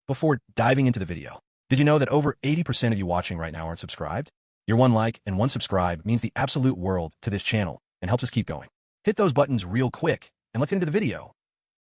Before diving into the video, did you know that over 80% of you watching right now aren't subscribed? Your one like and one subscribe means the absolute world to this channel and helps us keep going. Hit those buttons real quick, and let's get into the video.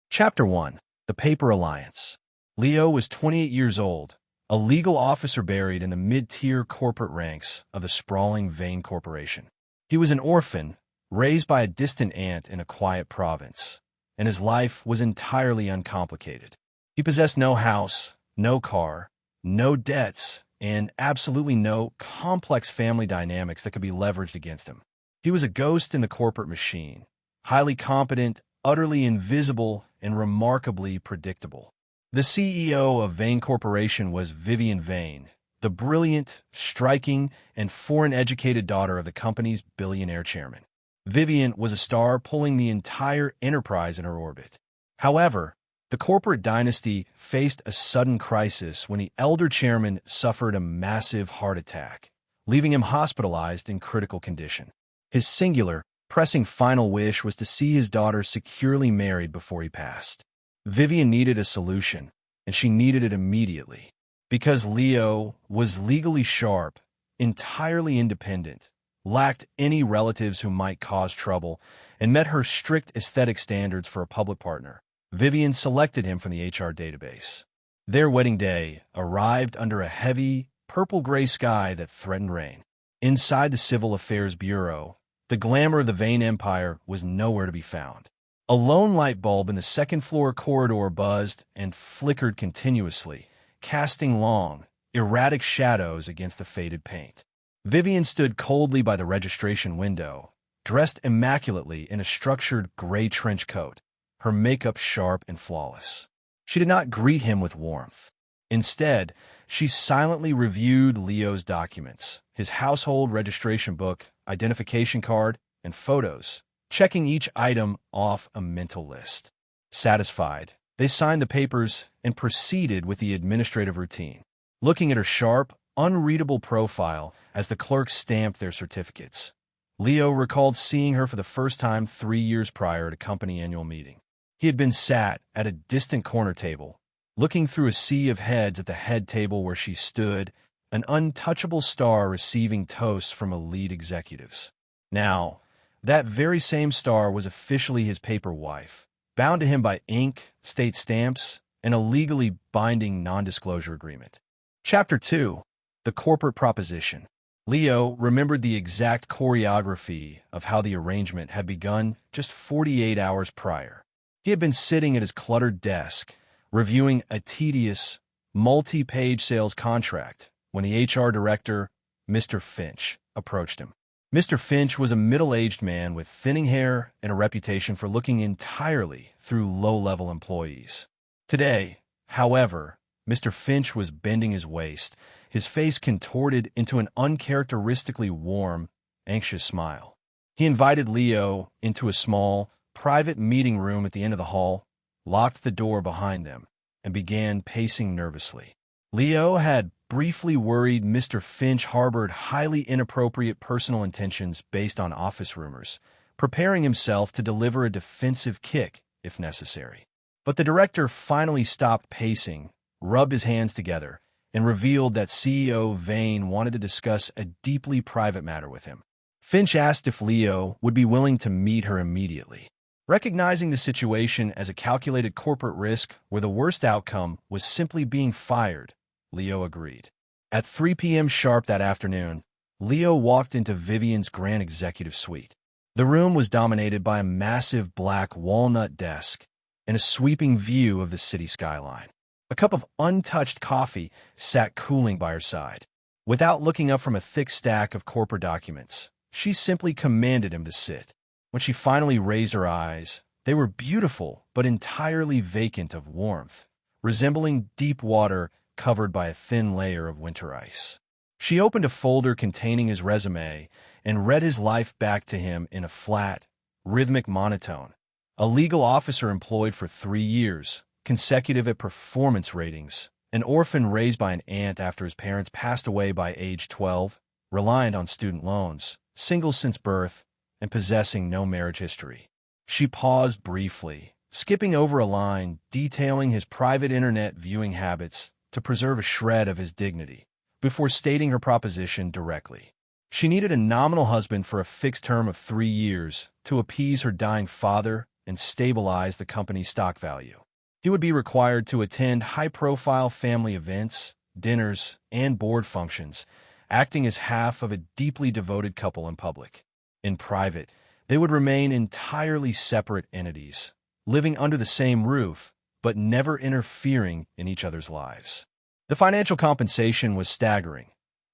Chapter 1. The Paper Alliance. Leo was 28 years old, a legal officer buried in the mid-tier corporate ranks of the sprawling Vane Corporation. He was an orphan, raised by a distant aunt in a quiet province, and his life was entirely uncomplicated. He possessed no house, no car, no debts, and absolutely no complex family dynamics that could be leveraged against him. He was a ghost in the corporate machine, highly competent, utterly invisible, and remarkably predictable. The CEO of Vane Corporation was Vivian Vane, the brilliant, striking, and foreign-educated daughter of the company's billionaire chairman. Vivian was a star pulling the entire enterprise in her orbit. However, the corporate dynasty faced a sudden crisis when the elder chairman suffered a massive heart attack, leaving him hospitalized in critical condition. His singular, pressing final wish was to see his daughter securely married before he passed. Vivian needed a solution, and she needed it immediately. Because Leo was legally sharp, entirely independent, lacked any relatives who might cause trouble, and met her strict aesthetic standards for a public partner, Vivian selected him from the HR database. Their wedding day arrived under a heavy, purple-gray sky that threatened rain. Inside the Civil Affairs Bureau, the glamour of the Vane Empire was nowhere to be found. A lone light bulb in the second-floor corridor buzzed and flickered continuously, casting long, erratic shadows against the faded paint. Vivian stood coldly by the registration window, dressed immaculately in a structured gray trench coat, her makeup sharp and flawless. She did not greet him with warmth. Instead, she silently reviewed Leo's documents, his household registration book, identification card, and photos, checking each item off a mental list. Satisfied, they signed the papers and proceeded with the administrative routine, looking at her sharp, unreadable profile as the clerks stamped their certificates. Leo recalled seeing her for the first time 3 years prior at a company annual meeting. He had been sat at a distant corner table, looking through a sea of heads at the head table where she stood, an untouchable star receiving toasts from elite executives. Now, that very same star was officially his paper wife, bound to him by ink, state stamps, and a legally binding non-disclosure agreement. Chapter 2. The Corporate Proposition. Leo remembered the exact choreography of how the arrangement had begun just 48 hours prior. He had been sitting at his cluttered desk, reviewing a tedious, multi-page sales contract when the HR director, Mr. Finch, approached him. Mr. Finch was a middle-aged man with thinning hair and a reputation for looking entirely through low-level employees. Today, however, Mr. Finch was bending his waist, his face contorted into an uncharacteristically warm, anxious smile. He invited Leo into a small, private meeting room at the end of the hall, locked the door behind them, and began pacing nervously. Leo had briefly worried Mr. Finch harbored highly inappropriate personal intentions based on office rumors, preparing himself to deliver a defensive kick if necessary. But the director finally stopped pacing, rubbed his hands together, and revealed that CEO Vane wanted to discuss a deeply private matter with him. Finch asked if Leo would be willing to meet her immediately. Recognizing the situation as a calculated corporate risk where the worst outcome was simply being fired, Leo agreed. At 3 p.m. sharp that afternoon, Leo walked into Vivian's grand executive suite. The room was dominated by a massive black walnut desk and a sweeping view of the city skyline. A cup of untouched coffee sat cooling by her side. Without looking up from a thick stack of corporate documents, she simply commanded him to sit. When she finally raised her eyes, they were beautiful but entirely vacant of warmth, resembling deep water covered by a thin layer of winter ice. She opened a folder containing his resume and read his life back to him in a flat, rhythmic monotone. A legal officer employed for 3 years, consecutive at performance ratings, an orphan raised by an aunt after his parents passed away by age 12, reliant on student loans, single since birth, and possessing no marriage history. She paused briefly, skipping over a line detailing his private internet viewing habits to preserve a shred of his dignity, before stating her proposition directly. She needed a nominal husband for a fixed term of 3 years to appease her dying father and stabilize the company's stock value. He would be required to attend high-profile family events, dinners, and board functions, acting as half of a deeply devoted couple in public. In private, they would remain entirely separate entities, living under the same roof, but never interfering in each other's lives. The financial compensation was staggering.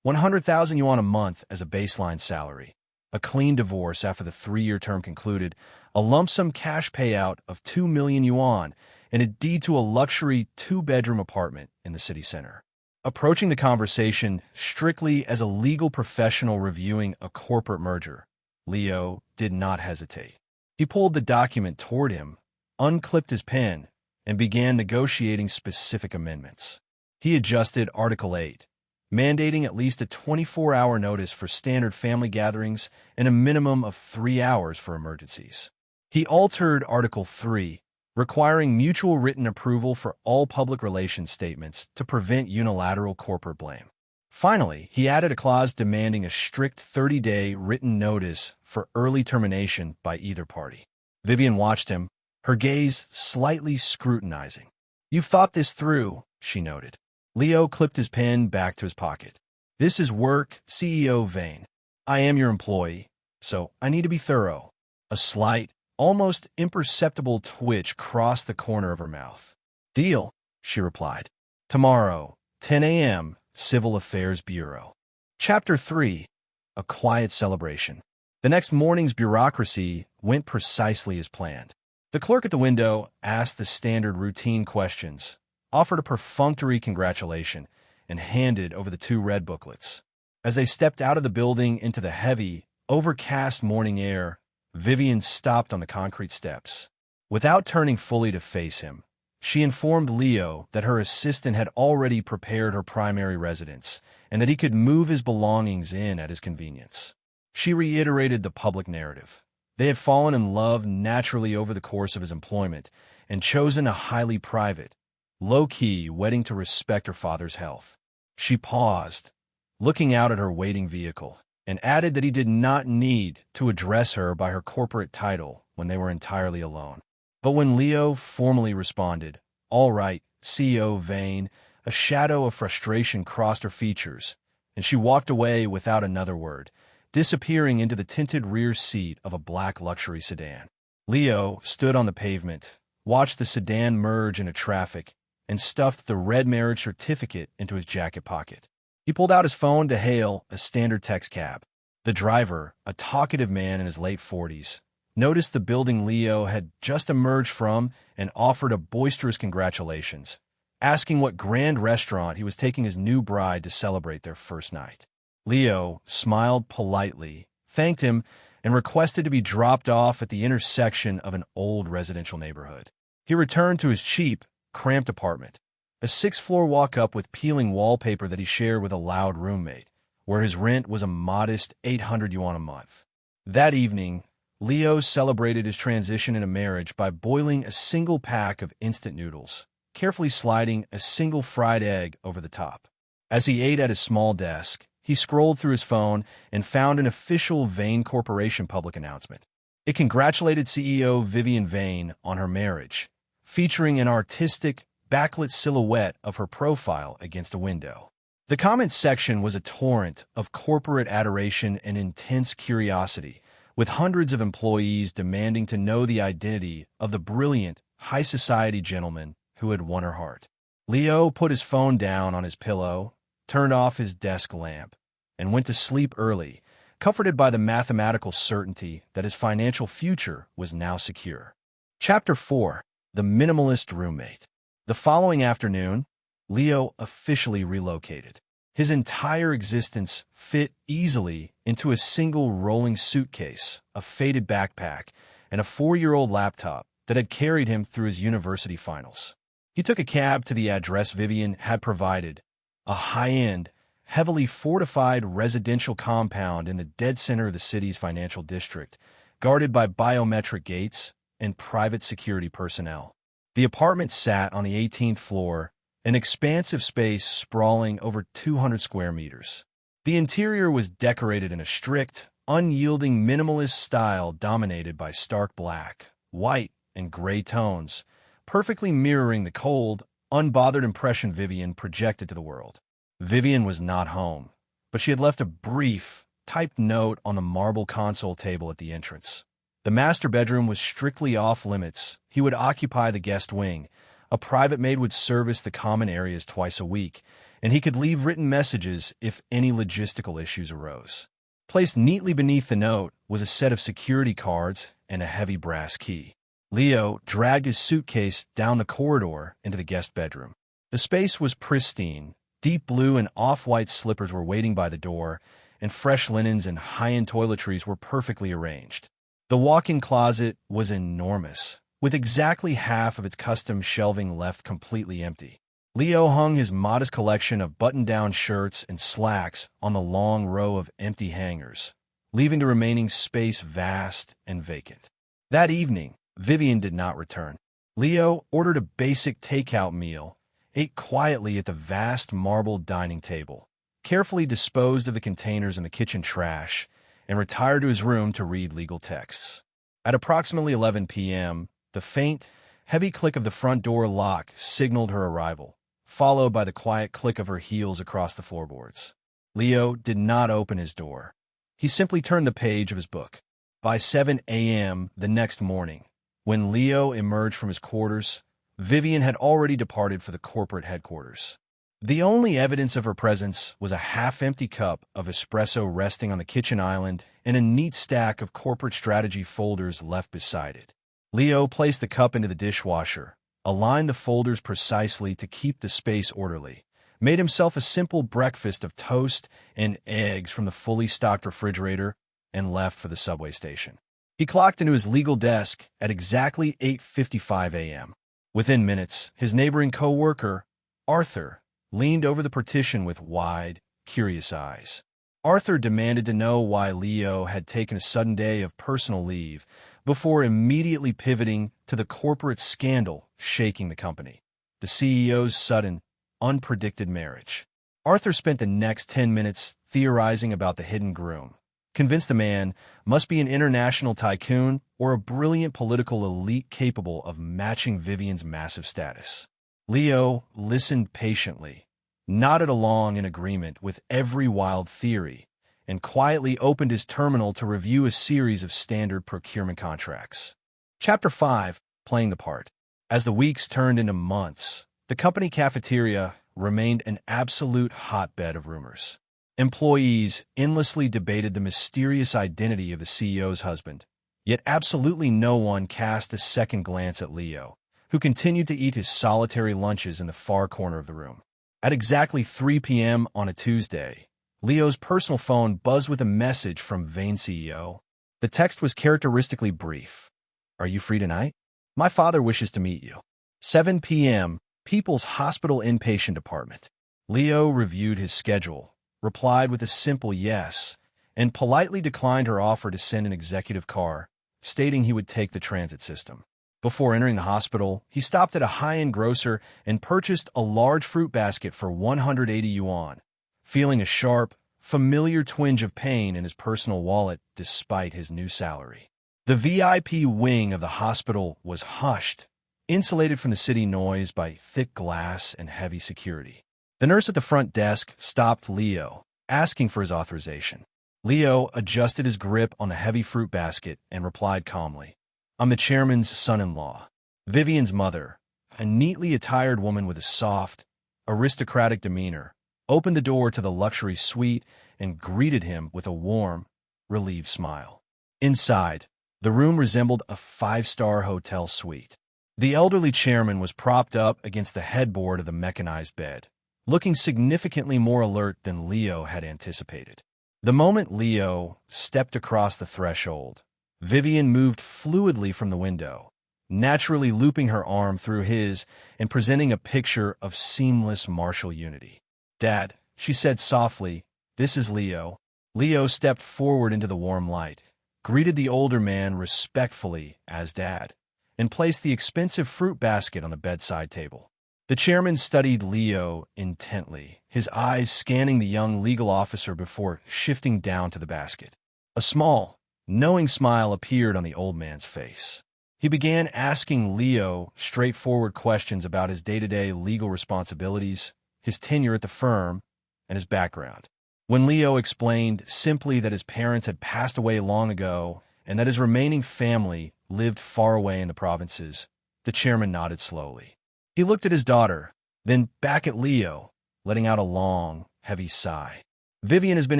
100,000 yuan a month as a baseline salary, a clean divorce after the 3-year term concluded, a lump sum cash payout of 2 million yuan, and a deed to a luxury 2-bedroom apartment in the city center. Approaching the conversation strictly as a legal professional reviewing a corporate merger, Leo did not hesitate. He pulled the document toward him, unclipped his pen, and began negotiating specific amendments. He adjusted Article 8, mandating at least a 24-hour notice for standard family gatherings and a minimum of 3 hours for emergencies. He altered Article 3, requiring mutual written approval for all public relations statements to prevent unilateral corporate blame. Finally, he added a clause demanding a strict 30-day written notice for early termination by either party. Vivian watched him, her gaze slightly scrutinizing. "You've thought this through," she noted. Leo clipped his pen back to his pocket. "This is work, CEO Vane. I am your employee, so I need to be thorough." A slight, almost imperceptible twitch crossed the corner of her mouth. "Deal," she replied. "Tomorrow, 10 a.m., Civil Affairs Bureau." Chapter 3. A Quiet Celebration. The next morning's bureaucracy went precisely as planned. The clerk at the window asked the standard routine questions, offered a perfunctory congratulation, and handed over the 2 red booklets. As they stepped out of the building into the heavy, overcast morning air, Vivian stopped on the concrete steps. Without turning fully to face him, she informed Leo that her assistant had already prepared her primary residence and that he could move his belongings in at his convenience. She reiterated the public narrative. They had fallen in love naturally over the course of his employment and chosen a highly private, low-key wedding to respect her father's health. She paused, looking out at her waiting vehicle, and added that he did not need to address her by her corporate title when they were entirely alone. But when Leo formally responded, "All right, CEO Vane," a shadow of frustration crossed her features, and she walked away without another word, disappearing into the tinted rear seat of a black luxury sedan. Leo stood on the pavement, watched the sedan merge into traffic, and stuffed the red marriage certificate into his jacket pocket. He pulled out his phone to hail a standard text cab. The driver, a talkative man in his late 40s, noticed the building Leo had just emerged from and offered a boisterous congratulations, asking what grand restaurant he was taking his new bride to celebrate their first night. Leo smiled politely, thanked him, and requested to be dropped off at the intersection of an old residential neighborhood. He returned to his cheap, cramped apartment, a 6th-floor walk-up with peeling wallpaper that he shared with a loud roommate, where his rent was a modest 800 yuan a month. That evening, Leo celebrated his transition into marriage by boiling a single pack of instant noodles, carefully sliding a single fried egg over the top. As he ate at his small desk, he scrolled through his phone and found an official Vane Corporation public announcement. It congratulated CEO Vivian Vane on her marriage, featuring an artistic, backlit silhouette of her profile against a window. The comment section was a torrent of corporate adoration and intense curiosity, with hundreds of employees demanding to know the identity of the brilliant, high-society gentleman who had won her heart. Leo put his phone down on his pillow, turned off his desk lamp, and went to sleep early, comforted by the mathematical certainty that his financial future was now secure. Chapter 4. The Minimalist Roommate. The following afternoon, Leo officially relocated. His entire existence fit easily into a single rolling suitcase, a faded backpack, and a 4-year-old laptop that had carried him through his university finals. He took a cab to the address Vivian had provided, a high-end, heavily fortified residential compound in the dead center of the city's financial district, guarded by biometric gates and private security personnel. The apartment sat on the 18th floor, an expansive space sprawling over 200 square meters. The interior was decorated in a strict, unyielding minimalist style dominated by stark black, white, and gray tones, perfectly mirroring the cold, unbothered impression Vivian projected to the world. Vivian was not home, but she had left a brief, typed note on the marble console table at the entrance. The master bedroom was strictly off-limits. He would occupy the guest wing. A private maid would service the common areas twice a week, and he could leave written messages if any logistical issues arose. Placed neatly beneath the note was a set of security cards and a heavy brass key. Leo dragged his suitcase down the corridor into the guest bedroom. The space was pristine. Deep blue and off-white slippers were waiting by the door, and fresh linens and high-end toiletries were perfectly arranged. The walk-in closet was enormous, with exactly half of its custom shelving left completely empty. Leo hung his modest collection of button-down shirts and slacks on the long row of empty hangers, leaving the remaining space vast and vacant. That evening, Vivian did not return. Leo ordered a basic takeout meal, ate quietly at the vast marble dining table, carefully disposed of the containers in the kitchen trash, and retired to his room to read legal texts. At approximately 11 p.m., the faint, heavy click of the front door lock signaled her arrival, followed by the quiet click of her heels across the floorboards. Leo did not open his door. He simply turned the page of his book. By 7 a.m. the next morning, when Leo emerged from his quarters, Vivian had already departed for the corporate headquarters. The only evidence of her presence was a half-empty cup of espresso resting on the kitchen island and a neat stack of corporate strategy folders left beside it. Leo placed the cup into the dishwasher, aligned the folders precisely to keep the space orderly, made himself a simple breakfast of toast and eggs from the fully stocked refrigerator, and left for the subway station. He clocked into his legal desk at exactly 8:55 a.m. Within minutes, his neighboring co-worker, Arthur, leaned over the partition with wide, curious eyes. Arthur demanded to know why Leo had taken a sudden day of personal leave before immediately pivoting to the corporate scandal shaking the company, the CEO's sudden, unpredicted marriage. Arthur spent the next 10 minutes theorizing about the hidden groom, convinced the man must be an international tycoon or a brilliant political elite capable of matching Vivian's massive status. Leo listened patiently, nodded along in agreement with every wild theory, and quietly opened his terminal to review a series of standard procurement contracts. Chapter 5. Playing the Part. As the weeks turned into months, the company cafeteria remained an absolute hotbed of rumors. Employees endlessly debated the mysterious identity of the CEO's husband, yet absolutely no one cast a second glance at Leo, who continued to eat his solitary lunches in the far corner of the room. At exactly 3 p.m. on a Tuesday, Leo's personal phone buzzed with a message from Vane CEO. The text was characteristically brief. "Are you free tonight? My father wishes to meet you." 7 p.m., People's Hospital Inpatient Department. Leo reviewed his schedule, replied with a simple yes, and politely declined her offer to send an executive car, stating he would take the transit system. Before entering the hospital, he stopped at a high-end grocer and purchased a large fruit basket for 180 yuan, feeling a sharp, familiar twinge of pain in his personal wallet despite his new salary. The VIP wing of the hospital was hushed, insulated from the city noise by thick glass and heavy security. The nurse at the front desk stopped Leo, asking for his authorization. Leo adjusted his grip on the heavy fruit basket and replied calmly, "I'm the chairman's son-in-law." Vivian's mother, a neatly attired woman with a soft, aristocratic demeanor, opened the door to the luxury suite and greeted him with a warm, relieved smile. Inside, the room resembled a five-star hotel suite. The elderly chairman was propped up against the headboard of the mechanized bed, looking significantly more alert than Leo had anticipated. The moment Leo stepped across the threshold, Vivian moved fluidly from the window, naturally looping her arm through his and presenting a picture of seamless martial unity. "Dad," she said softly, "this is Leo." Leo stepped forward into the warm light, greeted the older man respectfully as Dad, and placed the expensive fruit basket on the bedside table. The chairman studied Leo intently, his eyes scanning the young legal officer before shifting down to the basket. A small, knowing smile appeared on the old man's face. He began asking Leo straightforward questions about his day-to-day legal responsibilities, his tenure at the firm, and his background. When Leo explained simply that his parents had passed away long ago and that his remaining family lived far away in the provinces, the chairman nodded slowly. He looked at his daughter, then back at Leo, letting out a long, heavy sigh. Vivian has been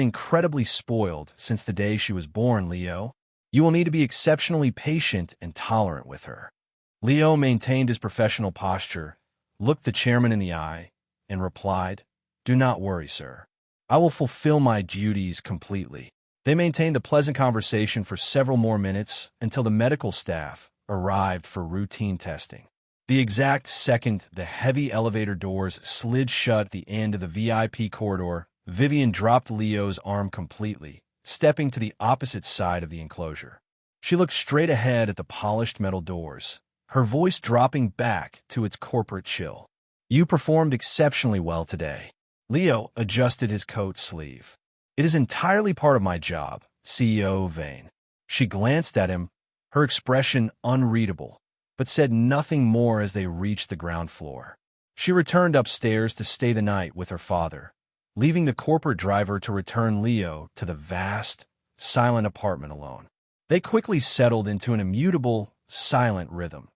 incredibly spoiled since the day she was born, Leo. You will need to be exceptionally patient and tolerant with her. Leo maintained his professional posture, looked the chairman in the eye, and replied, "Do not worry, sir. I will fulfill my duties completely." They maintained a pleasant conversation for several more minutes until the medical staff arrived for routine testing. The exact second the heavy elevator doors slid shut at the end of the VIP corridor, Vivian dropped Leo's arm completely, stepping to the opposite side of the enclosure. She looked straight ahead at the polished metal doors, her voice dropping back to its corporate chill. "You performed exceptionally well today." Leo adjusted his coat sleeve. "It is entirely part of my job, CEO Vane." She glanced at him, her expression unreadable, but said nothing more as they reached the ground floor. She returned upstairs to stay the night with her father, leaving the corporate driver to return Leo to the vast, silent apartment alone. They quickly settled into an immutable, silent rhythm.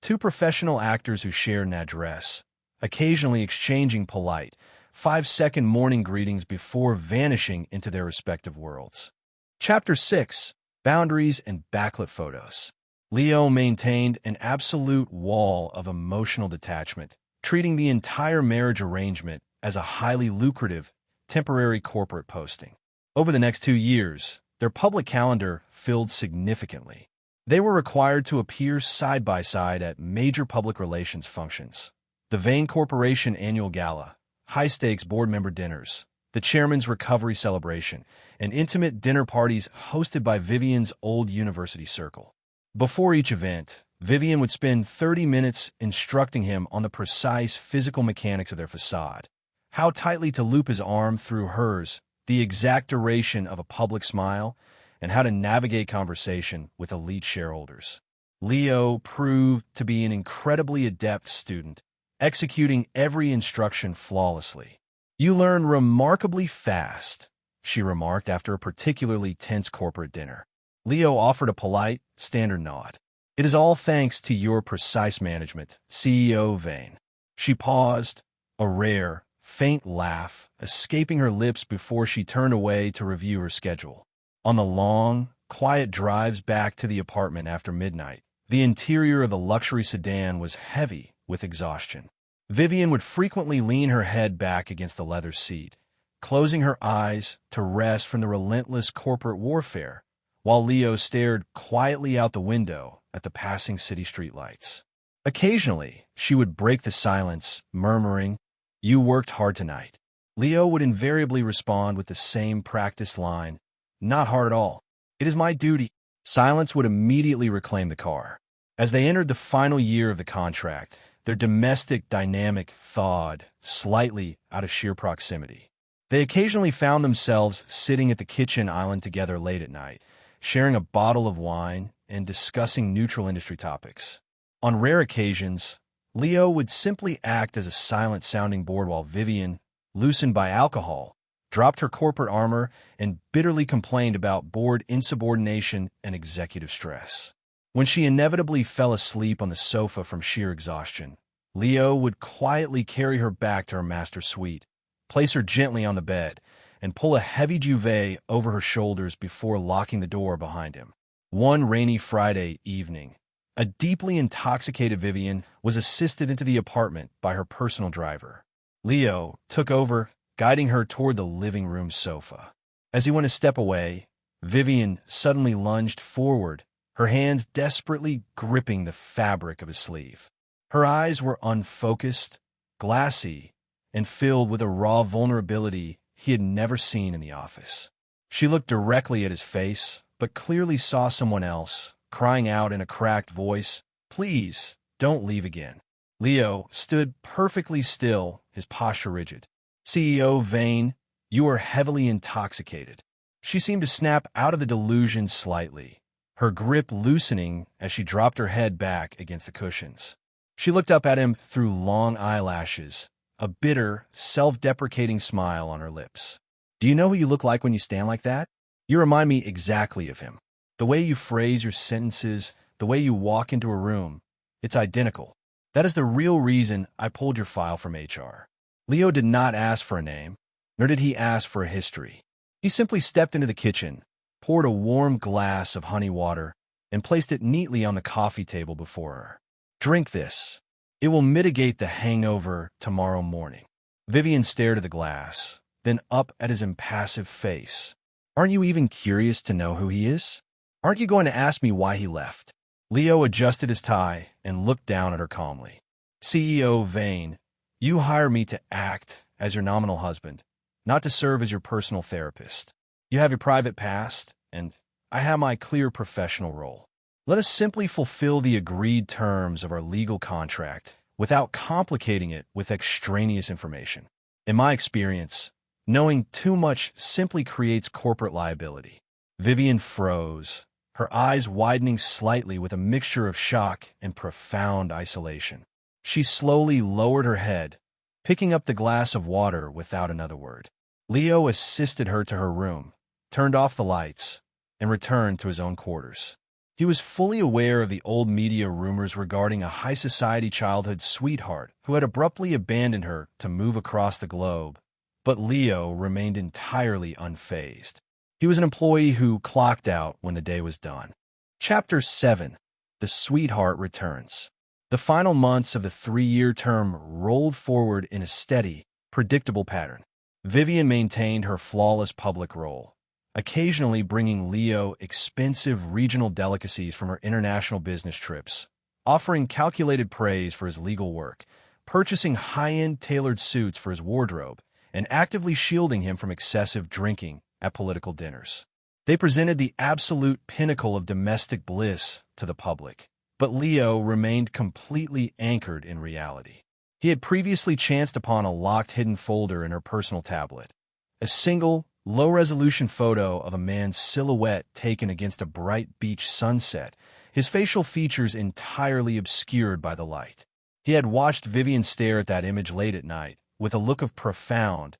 Two professional actors who shared an address, occasionally exchanging polite, 5-second morning greetings before vanishing into their respective worlds. Chapter 6: Boundaries and Backlit Photos. Leo maintained an absolute wall of emotional detachment, treating the entire marriage arrangement as a highly lucrative, temporary corporate posting. Over the next 2 years, their public calendar filled significantly. They were required to appear side by side at major public relations functions: the Vane Corporation Annual Gala, high-stakes board member dinners, the chairman's recovery celebration, and intimate dinner parties hosted by Vivian's old university circle. Before each event, Vivian would spend 30 minutes instructing him on the precise physical mechanics of their facade, how tightly to loop his arm through hers, the exact duration of a public smile, and how to navigate conversation with elite shareholders. Leo proved to be an incredibly adept student, executing every instruction flawlessly. "You learn remarkably fast," she remarked after a particularly tense corporate dinner. Leo offered a polite, standard nod. "It is all thanks to your precise management, CEO Vane." She paused, a rare, faint laugh escaping her lips before she turned away to review her schedule. On the long, quiet drives back to the apartment after midnight, the interior of the luxury sedan was heavy with exhaustion. Vivian would frequently lean her head back against the leather seat, closing her eyes to rest from the relentless corporate warfare, while Leo stared quietly out the window at the passing city streetlights. Occasionally, she would break the silence, murmuring, "You worked hard tonight." Leo would invariably respond with the same practiced line, "Not hard at all. It is my duty." Silence would immediately reclaim the car. As they entered the final year of the contract, their domestic dynamic thawed slightly out of sheer proximity. They occasionally found themselves sitting at the kitchen island together late at night, sharing a bottle of wine and discussing neutral industry topics. On rare occasions, Leo would simply act as a silent sounding board while Vivian, loosened by alcohol, dropped her corporate armor and bitterly complained about board insubordination and executive stress. When she inevitably fell asleep on the sofa from sheer exhaustion, Leo would quietly carry her back to her master suite, place her gently on the bed, and pull a heavy duvet over her shoulders before locking the door behind him. One rainy Friday evening, a deeply intoxicated Vivian was assisted into the apartment by her personal driver. Leo took over, guiding her toward the living room sofa. As he went a step away, Vivian suddenly lunged forward, her hands desperately gripping the fabric of his sleeve. Her eyes were unfocused, glassy, and filled with a raw vulnerability he had never seen in the office. She looked directly at his face, but clearly saw someone else, crying out in a cracked voice, Please, don't leave again. Leo stood perfectly still, his posture rigid. CEO Vane, you are heavily intoxicated. She seemed to snap out of the delusion slightly, her grip loosening as she dropped her head back against the cushions. She looked up at him through long eyelashes, a bitter, self-deprecating smile on her lips. Do you know who you look like when you stand like that? You remind me exactly of him. The way you phrase your sentences, the way you walk into a room, it's identical. That is the real reason I pulled your file from HR. Leo did not ask for a name, nor did he ask for a history. He simply stepped into the kitchen, poured a warm glass of honey water, and placed it neatly on the coffee table before her. Drink this. It will mitigate the hangover tomorrow morning. Vivian stared at the glass, then up at his impassive face. Aren't you even curious to know who he is? Aren't you going to ask me why he left? Leo adjusted his tie and looked down at her calmly. CEO Vane, you hire me to act as your nominal husband, not to serve as your personal therapist. You have your private past, and I have my clear professional role. Let us simply fulfill the agreed terms of our legal contract without complicating it with extraneous information. In my experience, knowing too much simply creates corporate liability. Vivian froze, her eyes widening slightly with a mixture of shock and profound isolation. She slowly lowered her head, picking up the glass of water without another word. Leo assisted her to her room, turned off the lights, and returned to his own quarters. He was fully aware of the old media rumors regarding a high-society childhood sweetheart who had abruptly abandoned her to move across the globe, but Leo remained entirely unfazed. He was an employee who clocked out when the day was done. Chapter 7. The Sweetheart Returns. The final months of the 3-year term rolled forward in a steady, predictable pattern. Vivian maintained her flawless public role, occasionally bringing Leo expensive regional delicacies from her international business trips, offering calculated praise for his legal work, purchasing high-end tailored suits for his wardrobe, and actively shielding him from excessive drinking at political dinners. They presented the absolute pinnacle of domestic bliss to the public, but Leo remained completely anchored in reality. He had previously chanced upon a locked hidden folder in her personal tablet, a single, low-resolution photo of a man's silhouette taken against a bright beach sunset, his facial features entirely obscured by the light. He had watched Vivian stare at that image late at night, with a look of profound,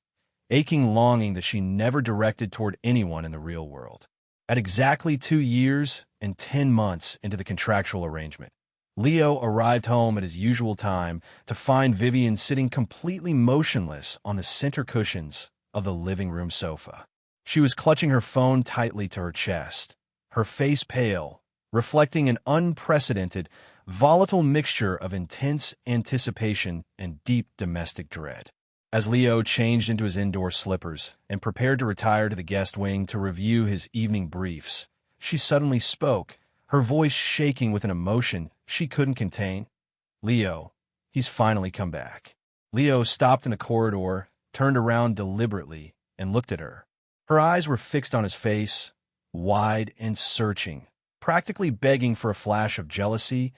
aching longing that she never directed toward anyone in the real world. At exactly 2 years and 10 months into the contractual arrangement, Leo arrived home at his usual time to find Vivian sitting completely motionless on the center cushions of the living room sofa. She was clutching her phone tightly to her chest, her face pale, reflecting an unprecedented, volatile mixture of intense anticipation and deep domestic dread. As Leo changed into his indoor slippers and prepared to retire to the guest wing to review his evening briefs, she suddenly spoke, her voice shaking with an emotion she couldn't contain. Leo, he's finally come back. Leo stopped in the corridor, turned around deliberately, and looked at her. Her eyes were fixed on his face, wide and searching, practically begging for a flash of jealousy,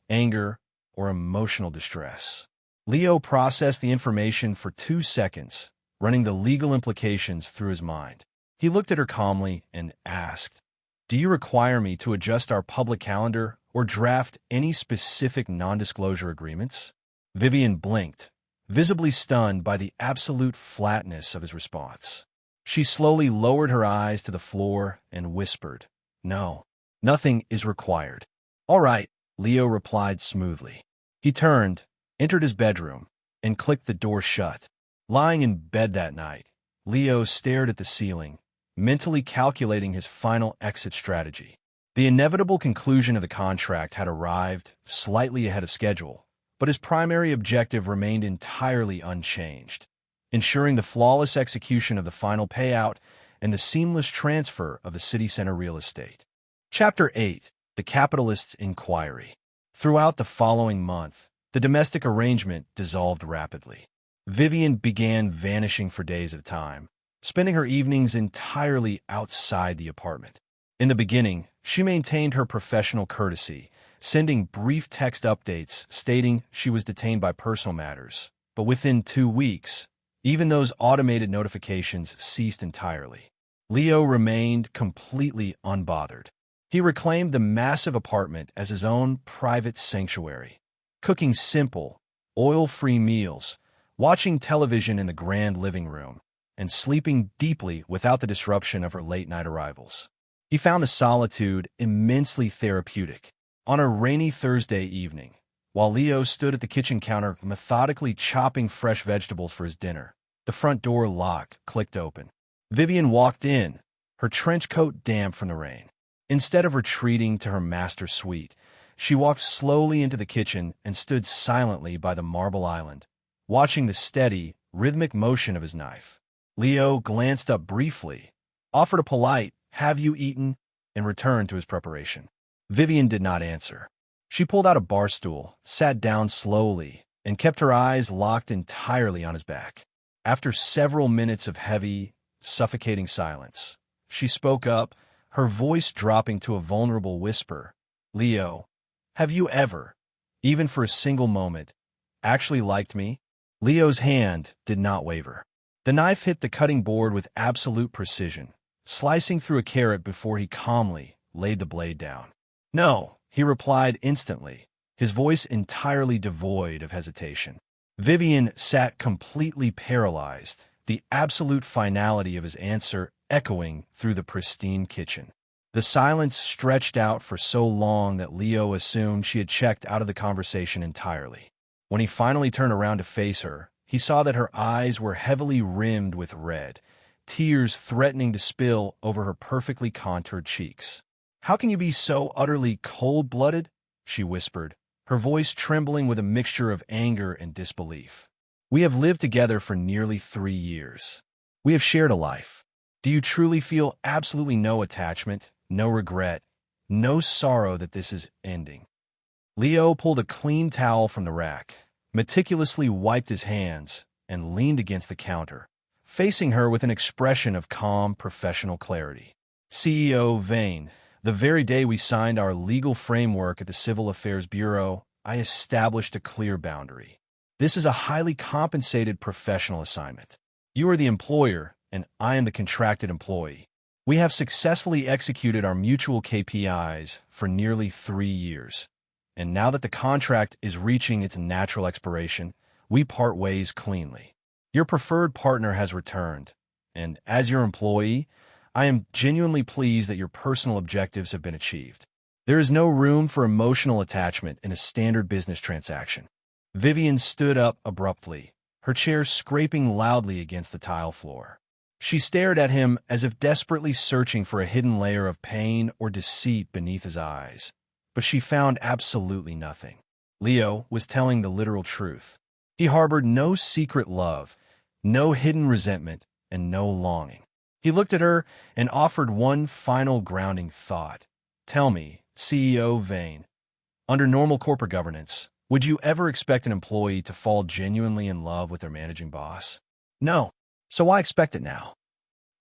anger, or emotional distress. Leo processed the information for 2 seconds, running the legal implications through his mind. He looked at her calmly and asked, "Do you require me to adjust our public calendar or draft any specific non-disclosure agreements?" Vivian blinked, visibly stunned by the absolute flatness of his response. She slowly lowered her eyes to the floor and whispered, "No, nothing is required." "All right," Leo replied smoothly. He turned, entered his bedroom, and clicked the door shut. Lying in bed that night, Leo stared at the ceiling, mentally calculating his final exit strategy. The inevitable conclusion of the contract had arrived, slightly ahead of schedule, but his primary objective remained entirely unchanged, ensuring the flawless execution of the final payout and the seamless transfer of the city center real estate. Chapter 8. The Capitalist's Inquiry. Throughout the following month, the domestic arrangement dissolved rapidly. Vivian began vanishing for days at a time, spending her evenings entirely outside the apartment. In the beginning, she maintained her professional courtesy, sending brief text updates stating she was detained by personal matters. But within 2 weeks, even those automated notifications ceased entirely. Leo remained completely unbothered. He reclaimed the massive apartment as his own private sanctuary, cooking simple, oil-free meals, watching television in the grand living room, and sleeping deeply without the disruption of her late-night arrivals. He found the solitude immensely therapeutic. On a rainy Thursday evening, while Leo stood at the kitchen counter methodically chopping fresh vegetables for his dinner, the front door lock clicked open. Vivian walked in, her trench coat damp from the rain. Instead of retreating to her master suite, she walked slowly into the kitchen and stood silently by the marble island, watching the steady, rhythmic motion of his knife. Leo glanced up briefly, offered a polite, "Have you eaten?" and returned to his preparation. Vivian did not answer. She pulled out a bar stool, sat down slowly, and kept her eyes locked entirely on his back. After several minutes of heavy, suffocating silence, she spoke up, her voice dropping to a vulnerable whisper. "Leo, have you ever, even for a single moment, actually liked me?" Leo's hand did not waver. The knife hit the cutting board with absolute precision, slicing through a carrot before he calmly laid the blade down. "No," he replied instantly, his voice entirely devoid of hesitation. Vivian sat completely paralyzed, the absolute finality of his answer echoing through the pristine kitchen. The silence stretched out for so long that Leo assumed she had checked out of the conversation entirely. When he finally turned around to face her, he saw that her eyes were heavily rimmed with red, tears threatening to spill over her perfectly contoured cheeks. "How can you be so utterly cold-blooded?" she whispered, her voice trembling with a mixture of anger and disbelief. "We have lived together for nearly 3 years. We have shared a life. Do you truly feel absolutely no attachment, no regret, no sorrow that this is ending?" Leo pulled a clean towel from the rack, meticulously wiped his hands, and leaned against the counter, facing her with an expression of calm, professional clarity. "CEO Vane, the very day we signed our legal framework at the Civil Affairs Bureau, I established a clear boundary. This is a highly compensated professional assignment. You are the employer, and I am the contracted employee. We have successfully executed our mutual KPIs for nearly 3 years. And now that the contract is reaching its natural expiration, we part ways cleanly. Your preferred partner has returned, and as your employee, I am genuinely pleased that your personal objectives have been achieved. There is no room for emotional attachment in a standard business transaction." Vivian stood up abruptly, her chair scraping loudly against the tile floor. She stared at him as if desperately searching for a hidden layer of pain or deceit beneath his eyes. But she found absolutely nothing. Leo was telling the literal truth. He harbored no secret love, no hidden resentment, and no longing. He looked at her and offered one final grounding thought. "Tell me, CEO Vane, under normal corporate governance, would you ever expect an employee to fall genuinely in love with their managing boss? No. So why expect it now?"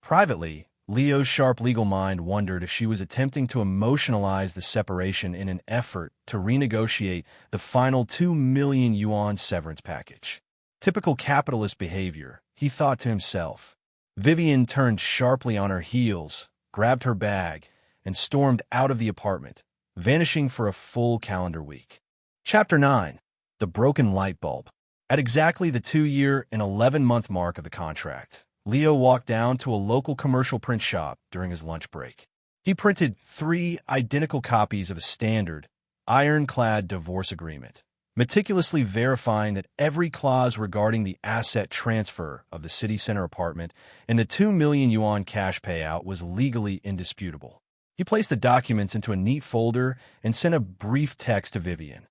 Privately, Leo's sharp legal mind wondered if she was attempting to emotionalize the separation in an effort to renegotiate the final 2 million yuan severance package. Typical capitalist behavior, he thought to himself. Vivian turned sharply on her heels, grabbed her bag, and stormed out of the apartment, vanishing for a full calendar week. Chapter 9. The Broken Light Bulb. At exactly the 2-year and 11-month mark of the contract, Leo walked down to a local commercial print shop during his lunch break. He printed 3 identical copies of a standard, ironclad divorce agreement, meticulously verifying that every clause regarding the asset transfer of the city center apartment and the 2 million yuan cash payout was legally indisputable. He placed the documents into a neat folder and sent a brief text to Vivian.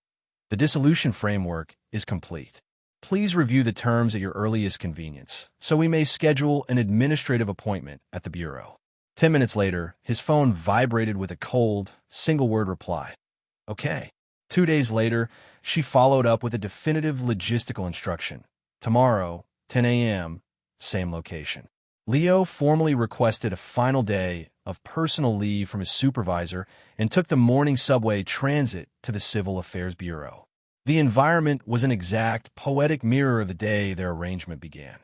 "The dissolution framework is complete. Please review the terms at your earliest convenience, so we may schedule an administrative appointment at the Bureau." 10 minutes later, his phone vibrated with a cold, single-word reply. "Okay." 2 days later, she followed up with a definitive logistical instruction. "Tomorrow, 10 a.m., same location." Leo formally requested a final day of personal leave from his supervisor and took the morning subway transit to the Civil Affairs Bureau. The environment was an exact, poetic mirror of the day their arrangement began.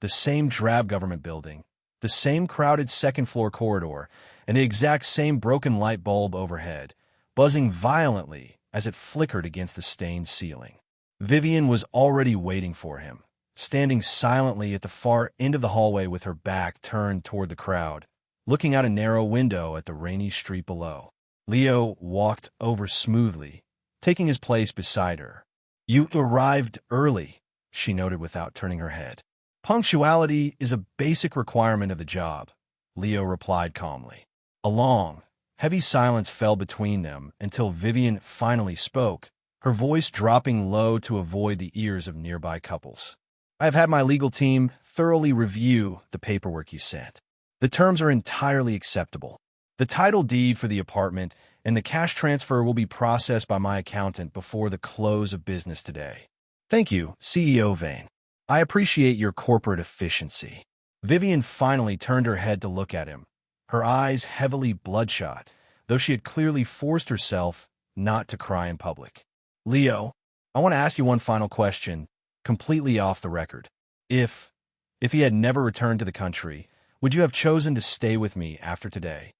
The same drab government building, the same crowded second-floor corridor, and the exact same broken light bulb overhead, buzzing violently as it flickered against the stained ceiling. Vivian was already waiting for him, standing silently at the far end of the hallway with her back turned toward the crowd, looking out a narrow window at the rainy street below. Leo walked over smoothly, taking his place beside her. "You arrived early," she noted without turning her head. "Punctuality is a basic requirement of the job," Leo replied calmly. A long, heavy silence fell between them until Vivian finally spoke, her voice dropping low to avoid the ears of nearby couples. "I have had my legal team thoroughly review the paperwork you sent. The terms are entirely acceptable. The title deed for the apartment and the cash transfer will be processed by my accountant before the close of business today. Thank you, CEO Vane. I appreciate your corporate efficiency." Vivian finally turned her head to look at him, her eyes heavily bloodshot, though she had clearly forced herself not to cry in public. "Leo, I want to ask you one final question, completely off the record. If he had never returned to the country, would you have chosen to stay with me after today?"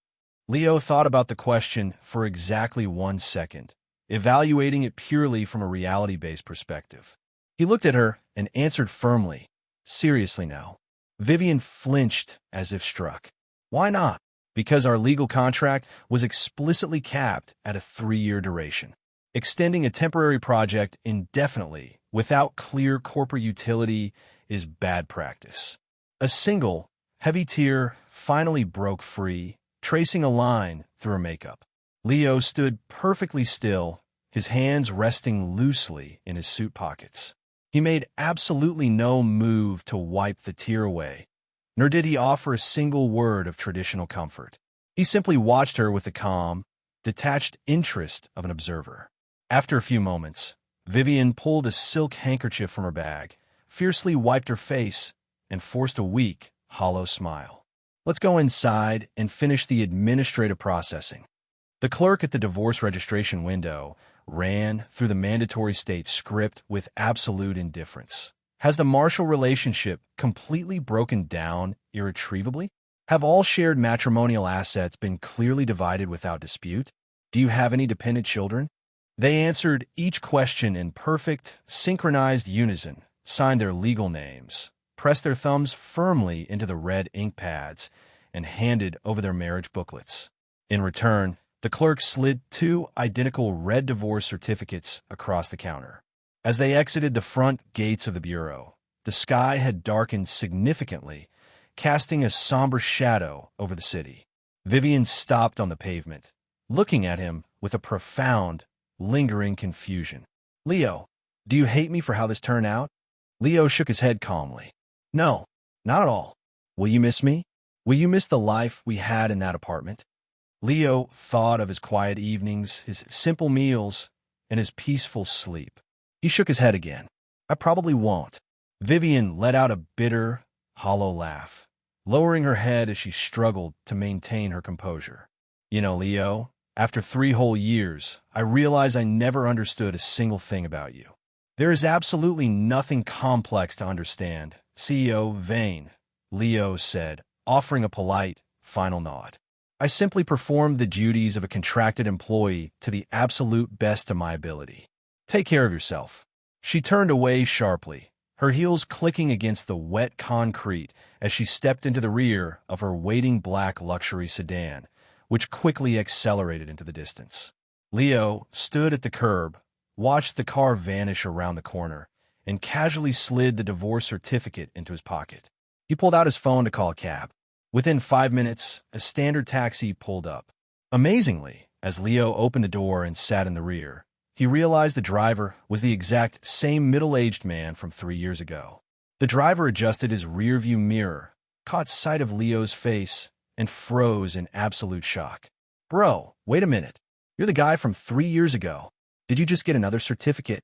Leo thought about the question for exactly 1 second, evaluating it purely from a reality-based perspective. He looked at her and answered firmly, "Seriously now." Vivian flinched as if struck. "Why not?" "Because our legal contract was explicitly capped at a 3-year duration. Extending a temporary project indefinitely without clear corporate utility is bad practice." A single, heavy tear finally broke free, tracing a line through her makeup. Leo stood perfectly still, his hands resting loosely in his suit pockets. He made absolutely no move to wipe the tear away, nor did he offer a single word of traditional comfort. He simply watched her with the calm, detached interest of an observer. After a few moments, Vivian pulled a silk handkerchief from her bag, fiercely wiped her face, and forced a weak, hollow smile. "Let's go inside and finish the administrative processing." The clerk at the divorce registration window ran through the mandatory state script with absolute indifference. Has the marital relationship completely broken down irretrievably? Have all shared matrimonial assets been clearly divided without dispute? Do you have any dependent children? They answered each question in perfect, synchronized unison, signed their legal names, pressed their thumbs firmly into the red ink pads, and handed over their marriage booklets. In return, the clerk slid 2 identical red divorce certificates across the counter. As they exited the front gates of the bureau, the sky had darkened significantly, casting a somber shadow over the city. Vivian stopped on the pavement, looking at him with a profound, lingering confusion. "Leo, do you hate me for how this turned out?" Leo shook his head calmly. "No, not at all. Will you miss me? Will you miss the life we had in that apartment?" Leo thought of his quiet evenings, his simple meals, and his peaceful sleep. He shook his head again. "I probably won't." Vivian let out a bitter, hollow laugh, lowering her head as she struggled to maintain her composure. "You know, Leo, after 3 whole years, I realize I never understood a single thing about you. There is absolutely nothing complex to understand, CEO Vane," Leo said, offering a polite, final nod. "I simply performed the duties of a contracted employee to the absolute best of my ability. Take care of yourself." She turned away sharply, her heels clicking against the wet concrete as she stepped into the rear of her waiting black luxury sedan, which quickly accelerated into the distance. Leo stood at the curb, watched the car vanish around the corner, and casually slid the divorce certificate into his pocket. He pulled out his phone to call a cab. Within 5 minutes, a standard taxi pulled up. Amazingly, as Leo opened the door and sat in the rear, he realized the driver was the exact same middle-aged man from 3 years ago. The driver adjusted his rearview mirror, caught sight of Leo's face, and froze in absolute shock. "Bro, wait a minute. You're the guy from 3 years ago. Did you just get another certificate?"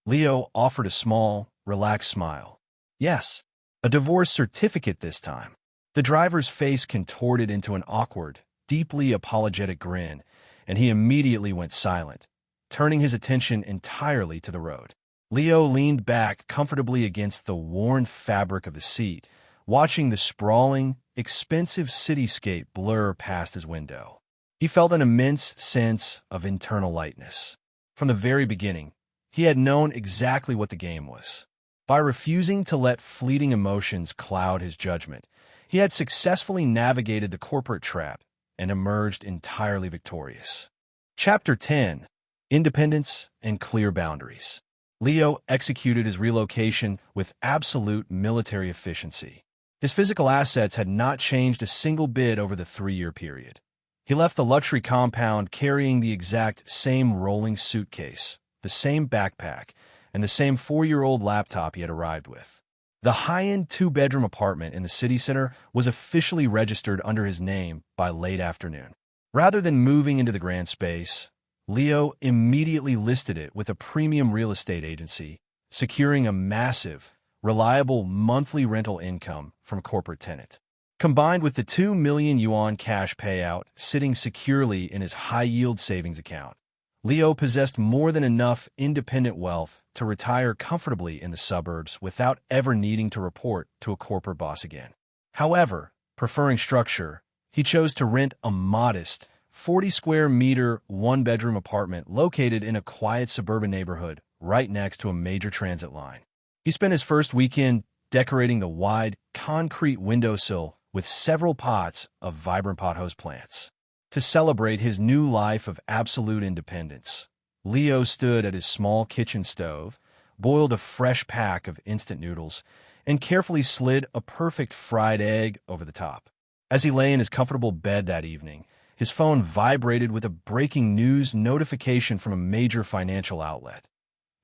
Leo offered a small, relaxed smile. "Yes, a divorce certificate this time." The driver's face contorted into an awkward, deeply apologetic grin, and he immediately went silent, turning his attention entirely to the road. Leo leaned back comfortably against the worn fabric of the seat, watching the sprawling, expensive cityscape blur past his window. He felt an immense sense of internal lightness. From the very beginning, he had known exactly what the game was. By refusing to let fleeting emotions cloud his judgment, he had successfully navigated the corporate trap and emerged entirely victorious. Chapter 10: Independence and Clear Boundaries. Leo executed his relocation with absolute military efficiency. His physical assets had not changed a single bit over the 3-year period. He left the luxury compound carrying the exact same rolling suitcase, the same backpack, and the same 4-year-old laptop he had arrived with. The high-end 2-bedroom apartment in the city center was officially registered under his name by late afternoon. Rather than moving into the grand space, Leo immediately listed it with a premium real estate agency, securing a massive, reliable monthly rental income from corporate tenant. Combined with the 2 million yuan cash payout sitting securely in his high-yield savings account, Leo possessed more than enough independent wealth to retire comfortably in the suburbs without ever needing to report to a corporate boss again. However, preferring structure, he chose to rent a modest 40-square-meter 1-bedroom apartment located in a quiet suburban neighborhood right next to a major transit line. He spent his first weekend decorating the wide, concrete windowsill with several pots of vibrant pothose plants. To celebrate his new life of absolute independence, Leo stood at his small kitchen stove, boiled a fresh pack of instant noodles, and carefully slid a perfect fried egg over the top. As he lay in his comfortable bed that evening, his phone vibrated with a breaking news notification from a major financial outlet.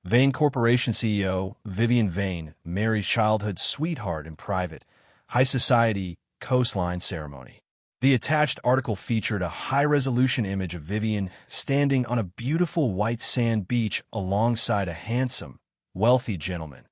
Vane Corporation CEO Vivian Vane marries childhood sweetheart in private, high society coastline ceremony. The attached article featured a high-resolution image of Vivian standing on a beautiful white sand beach alongside a handsome, wealthy gentleman,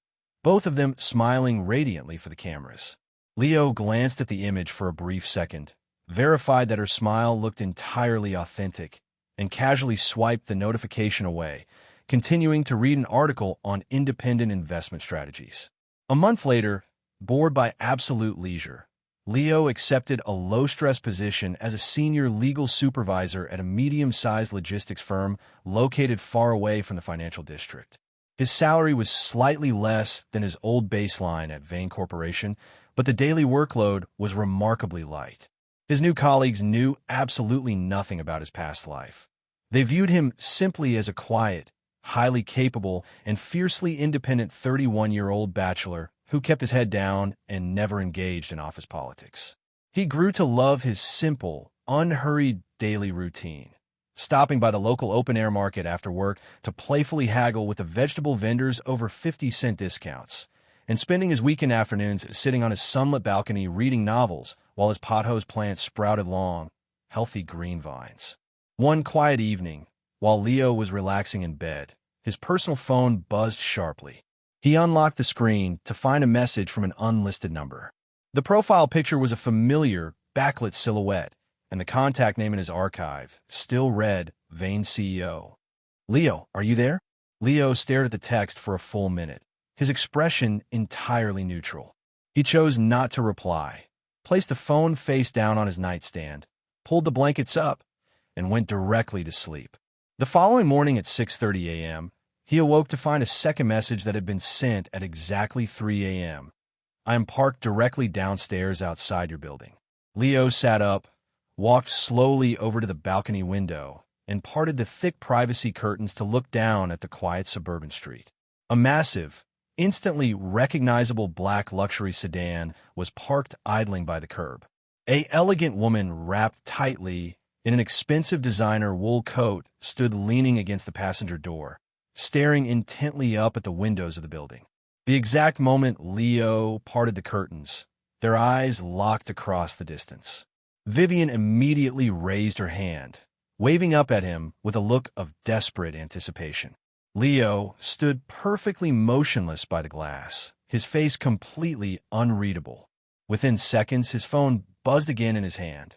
both of them smiling radiantly for the cameras. Leo glanced at the image for a brief second, verified that her smile looked entirely authentic, and casually swiped the notification away, continuing to read an article on independent investment strategies. A month later, bored by absolute leisure, Leo accepted a low-stress position as a senior legal supervisor at a medium-sized logistics firm located far away from the financial district. His salary was slightly less than his old baseline at Vane Corporation, but the daily workload was remarkably light. His new colleagues knew absolutely nothing about his past life. They viewed him simply as a quiet, highly capable, and fiercely independent 31-year-old bachelor who kept his head down and never engaged in office politics. He grew to love his simple, unhurried daily routine, stopping by the local open-air market after work to playfully haggle with the vegetable vendors over 50-cent discounts, and spending his weekend afternoons sitting on his sunlit balcony reading novels while his pothose plants sprouted long, healthy green vines. One quiet evening, while Leo was relaxing in bed, his personal phone buzzed sharply. He unlocked the screen to find a message from an unlisted number. The profile picture was a familiar, backlit silhouette, and the contact name in his archive still read Vane CEO. "Leo, are you there?" Leo stared at the text for a full minute, his expression entirely neutral. He chose not to reply, placed the phone face down on his nightstand, pulled the blankets up, and went directly to sleep. The following morning at 6:30 a.m., he awoke to find a second message that had been sent at exactly 3 a.m. "I am parked directly downstairs outside your building." Leo sat up, walked slowly over to the balcony window, and parted the thick privacy curtains to look down at the quiet suburban street. A massive, instantly recognizable black luxury sedan was parked idling by the curb. An elegant woman wrapped tightly in an expensive designer wool coat stood leaning against the passenger door, staring intently up at the windows of the building. The exact moment Leo parted the curtains, their eyes locked across the distance. Vivian immediately raised her hand, waving up at him with a look of desperate anticipation. Leo stood perfectly motionless by the glass, his face completely unreadable. Within seconds, his phone buzzed again in his hand.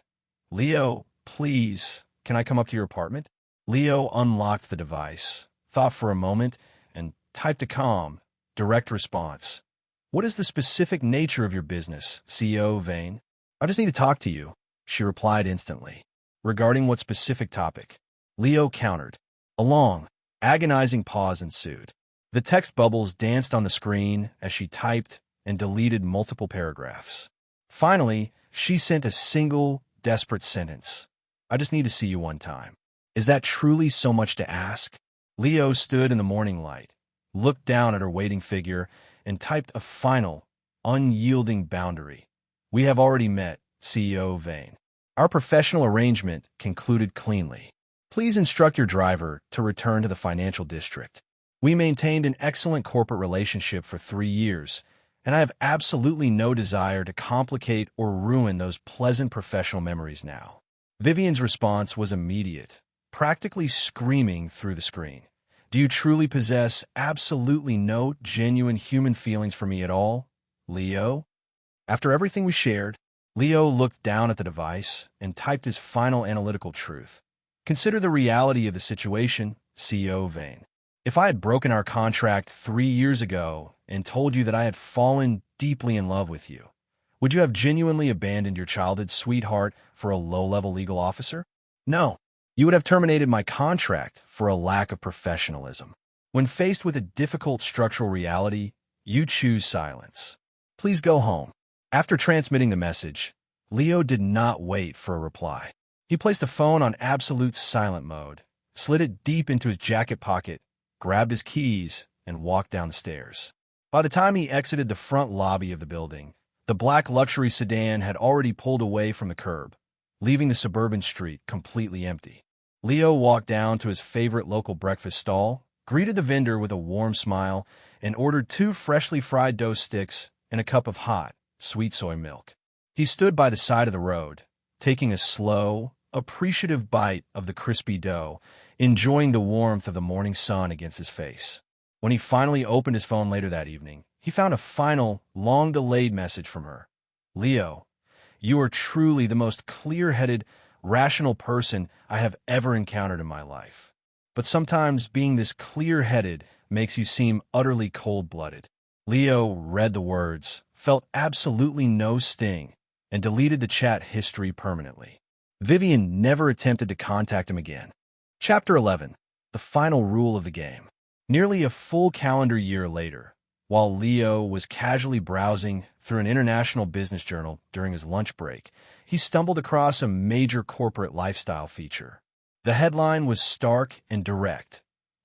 Leo Please, can I come up to your apartment? Leo unlocked the device, thought for a moment, and typed a calm, direct response. What is the specific nature of your business, CEO Vane? I just need to talk to you, she replied instantly. Regarding what specific topic? Leo countered. A long, agonizing pause ensued. The text bubbles danced on the screen as she typed and deleted multiple paragraphs. Finally, she sent a single, desperate sentence. I just need to see you one time. Is that truly so much to ask? Leo stood in the morning light, looked down at her waiting figure, and typed a final, unyielding boundary. We have already met, CEO Vane. Our professional arrangement concluded cleanly. Please instruct your driver to return to the financial district. We maintained an excellent corporate relationship for 3 years, and I have absolutely no desire to complicate or ruin those pleasant professional memories now. Vivian's response was immediate, practically screaming through the screen. Do you truly possess absolutely no genuine human feelings for me at all, Leo? After everything we shared, Leo looked down at the device and typed his final analytical truth. Consider the reality of the situation, CEO Vane. If I had broken our contract 3 years ago and told you that I had fallen deeply in love with you, would you have genuinely abandoned your childhood sweetheart for a low-level legal officer? No. You would have terminated my contract for a lack of professionalism. When faced with a difficult structural reality, you choose silence. Please go home. After transmitting the message, Leo did not wait for a reply. He placed the phone on absolute silent mode, slid it deep into his jacket pocket, grabbed his keys, and walked down the stairs. By the time he exited the front lobby of the building, the black luxury sedan had already pulled away from the curb, leaving the suburban street completely empty. Leo walked down to his favorite local breakfast stall, greeted the vendor with a warm smile, and ordered 2 freshly fried dough sticks and a cup of hot, sweet soy milk. He stood by the side of the road, taking a slow, appreciative bite of the crispy dough, enjoying the warmth of the morning sun against his face. When he finally opened his phone later that evening, he found a final, long-delayed message from her. Leo, you are truly the most clear-headed, rational person I have ever encountered in my life. But sometimes being this clear-headed makes you seem utterly cold-blooded. Leo read the words, felt absolutely no sting, and deleted the chat history permanently. Vivian never attempted to contact him again. Chapter 11. The final rule of the game. Nearly a full calendar year later, while Leo was casually browsing through an international business journal during his lunch break, he stumbled across a major corporate lifestyle feature. The headline was stark and direct.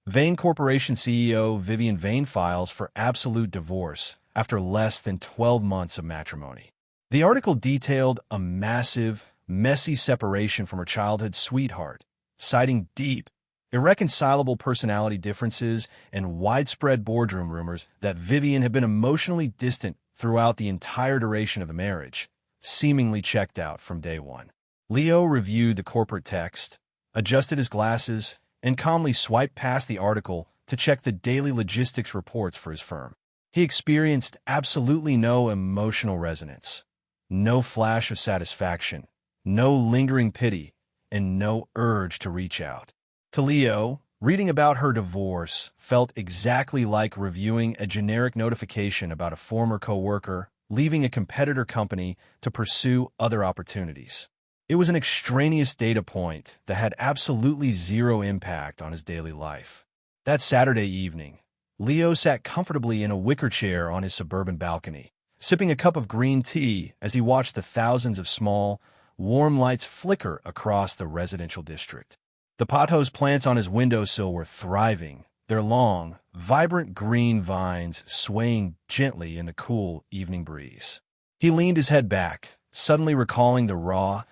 Vane Corporation CEO Vivian Vane files for absolute divorce after less than 12 months of matrimony. The article detailed a massive, messy separation from her childhood sweetheart, citing deep, irreconcilable personality differences and widespread boardroom rumors that Vivian had been emotionally distant throughout the entire duration of the marriage, seemingly checked out from day one. Leo reviewed the corporate text, adjusted his glasses, and calmly swiped past the article to check the daily logistics reports for his firm. He experienced absolutely no emotional resonance, no flash of satisfaction, no lingering pity, and no urge to reach out. To Leo, reading about her divorce felt exactly like reviewing a generic notification about a former coworker leaving a competitor company to pursue other opportunities. It was an extraneous data point that had absolutely zero impact on his daily life. That Saturday evening, Leo sat comfortably in a wicker chair on his suburban balcony, sipping a cup of green tea as he watched the thousands of small, warm lights flicker across the residential district. The pothos plants on his windowsill were thriving, their long, vibrant green vines swaying gently in the cool evening breeze. He leaned his head back, suddenly recalling the raw,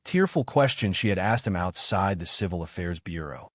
tearful question she had asked him outside the Civil Affairs Bureau.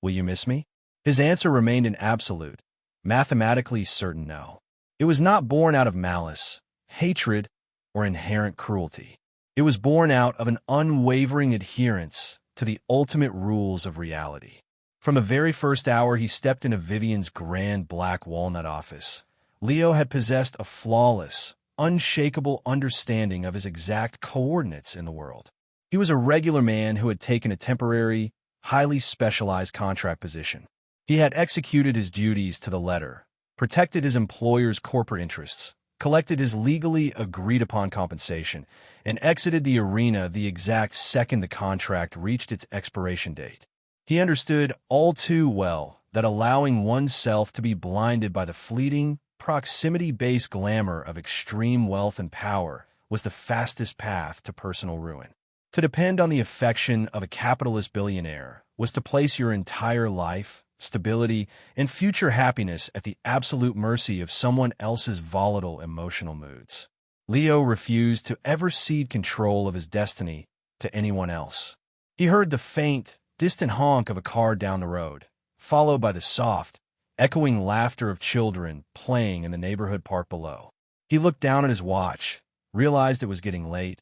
Will you miss me? His answer remained an absolute, mathematically certain no. It was not born out of malice, hatred, or inherent cruelty. It was born out of an unwavering adherence to the ultimate rules of reality. From the very first hour he stepped into Vivian's grand black walnut office, Leo had possessed a flawless, unshakable understanding of his exact coordinates in the world. He was a regular man who had taken a temporary, highly specialized contract position. He had executed his duties to the letter, protected his employer's corporate interests, collected his legally agreed-upon compensation, and exited the arena the exact second the contract reached its expiration date. He understood all too well that allowing oneself to be blinded by the fleeting, proximity-based glamour of extreme wealth and power was the fastest path to personal ruin. To depend on the affection of a capitalist billionaire was to place your entire life, stability, and future happiness at the absolute mercy of someone else's volatile emotional moods. Leo refused to ever cede control of his destiny to anyone else. He heard the faint, distant honk of a car down the road, followed by the soft, echoing laughter of children playing in the neighborhood park below. He looked down at his watch, realized it was getting late,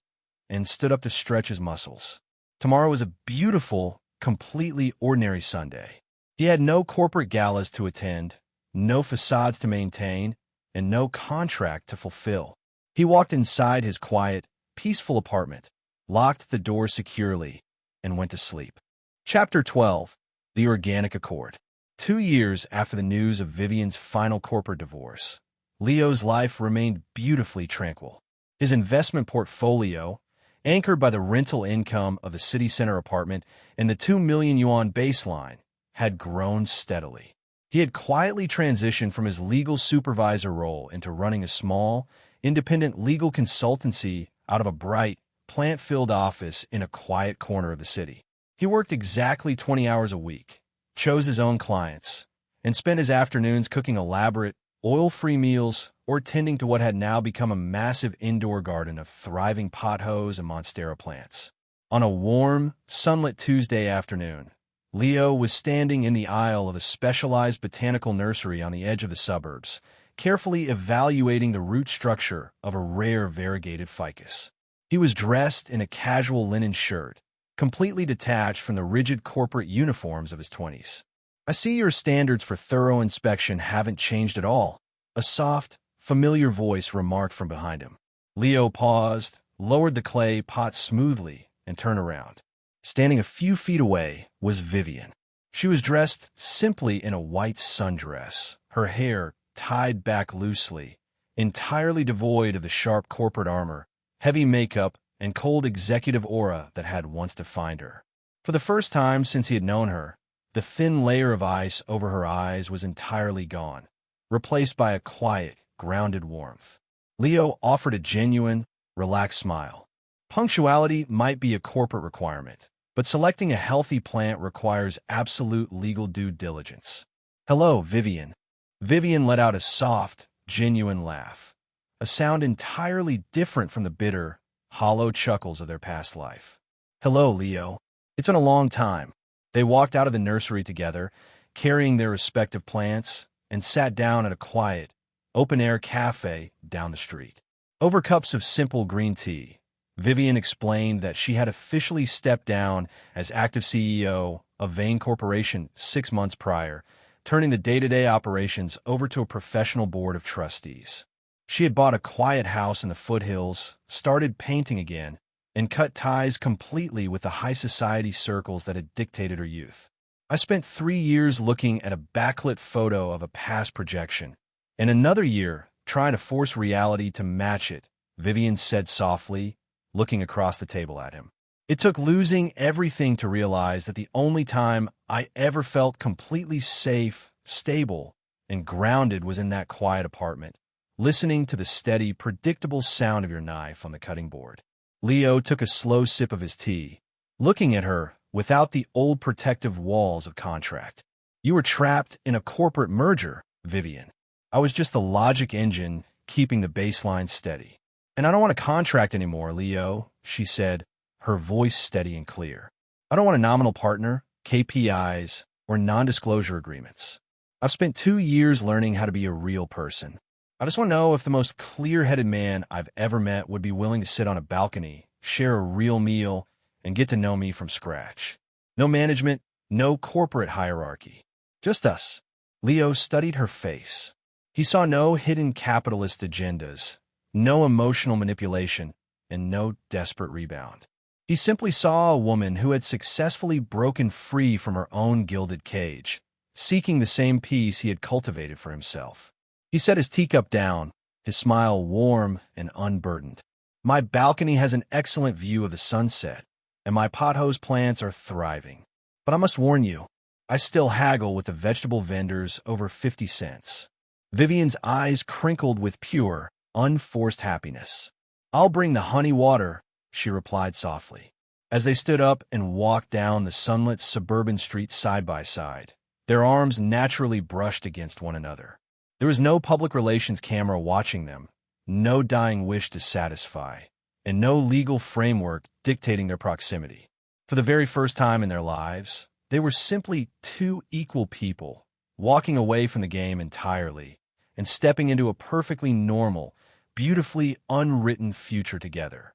and stood up to stretch his muscles. Tomorrow was a beautiful, completely ordinary Sunday. He had no corporate galas to attend, no facades to maintain, and no contract to fulfill. He walked inside his quiet, peaceful apartment, locked the door securely, and went to sleep. Chapter 12. The Organic Accord. 2 years after the news of Vivian's final corporate divorce, Leo's life remained beautifully tranquil. His investment portfolio, anchored by the rental income of the city center apartment and the 2 million yuan baseline, had grown steadily. He had quietly transitioned from his legal supervisor role into running a small, independent legal consultancy out of a bright, plant-filled office in a quiet corner of the city. He worked exactly 20 hours a week, chose his own clients, and spent his afternoons cooking elaborate, oil-free meals or tending to what had now become a massive indoor garden of thriving pothos and monstera plants. On a warm, sunlit Tuesday afternoon, Leo was standing in the aisle of a specialized botanical nursery on the edge of the suburbs, carefully evaluating the root structure of a rare variegated ficus. He was dressed in a casual linen shirt, completely detached from the rigid corporate uniforms of his 20s. "I see your standards for thorough inspection haven't changed at all," a soft, familiar voice remarked from behind him. Leo paused, lowered the clay pot smoothly, and turned around. Standing a few feet away was Vivian. She was dressed simply in a white sundress, her hair tied back loosely, entirely devoid of the sharp corporate armor, heavy makeup, and cold executive aura that had once defined her. For the first time since he had known her, the thin layer of ice over her eyes was entirely gone, replaced by a quiet, grounded warmth. Leo offered a genuine, relaxed smile. Punctuality might be a corporate requirement, but selecting a healthy plant requires absolute legal due diligence. "Hello, Vivian." Vivian let out a soft, genuine laugh, a sound entirely different from the bitter, hollow chuckles of their past life. "Hello, Leo. It's been a long time." They walked out of the nursery together, carrying their respective plants, and sat down at a quiet, open-air cafe down the street. Over cups of simple green tea, Vivian explained that she had officially stepped down as active CEO of Vane Corporation 6 months prior, turning the day-to-day operations over to a professional board of trustees. She had bought a quiet house in the foothills, started painting again, and cut ties completely with the high society circles that had dictated her youth. "I spent 3 years looking at a backlit photo of a past projection, and another year trying to force reality to match it," Vivian said softly, looking across the table at him. "It took losing everything to realize that the only time I ever felt completely safe, stable, and grounded was in that quiet apartment, listening to the steady, predictable sound of your knife on the cutting board." Leo took a slow sip of his tea, looking at her without the old protective walls of contract. "You were trapped in a corporate merger, Vivian. I was just the logic engine keeping the baseline steady. And I don't want a contract anymore, Leo," she said, her voice steady and clear. "I don't want a nominal partner, KPIs, or non-disclosure agreements. I've spent 2 years learning how to be a real person. I just want to know if the most clear-headed man I've ever met would be willing to sit on a balcony, share a real meal, and get to know me from scratch. No management, no corporate hierarchy. Just us." Leo studied her face. He saw no hidden capitalist agendas, no emotional manipulation, and no desperate rebound. He simply saw a woman who had successfully broken free from her own gilded cage, seeking the same peace he had cultivated for himself. He set his teacup down, his smile warm and unburdened. My balcony has an excellent view of the sunset, and my pothose plants are thriving. But I must warn you, I still haggle with the vegetable vendors over 50 cents. Vivian's eyes crinkled with pure, unforced happiness. I'll bring the honey water, she replied softly. As they stood up and walked down the sunlit suburban street side by side, their arms naturally brushed against one another. There was no public relations camera watching them, no dying wish to satisfy, and no legal framework dictating their proximity. For the very first time in their lives, they were simply two equal people, walking away from the game entirely and stepping into a perfectly normal, beautifully unwritten future together.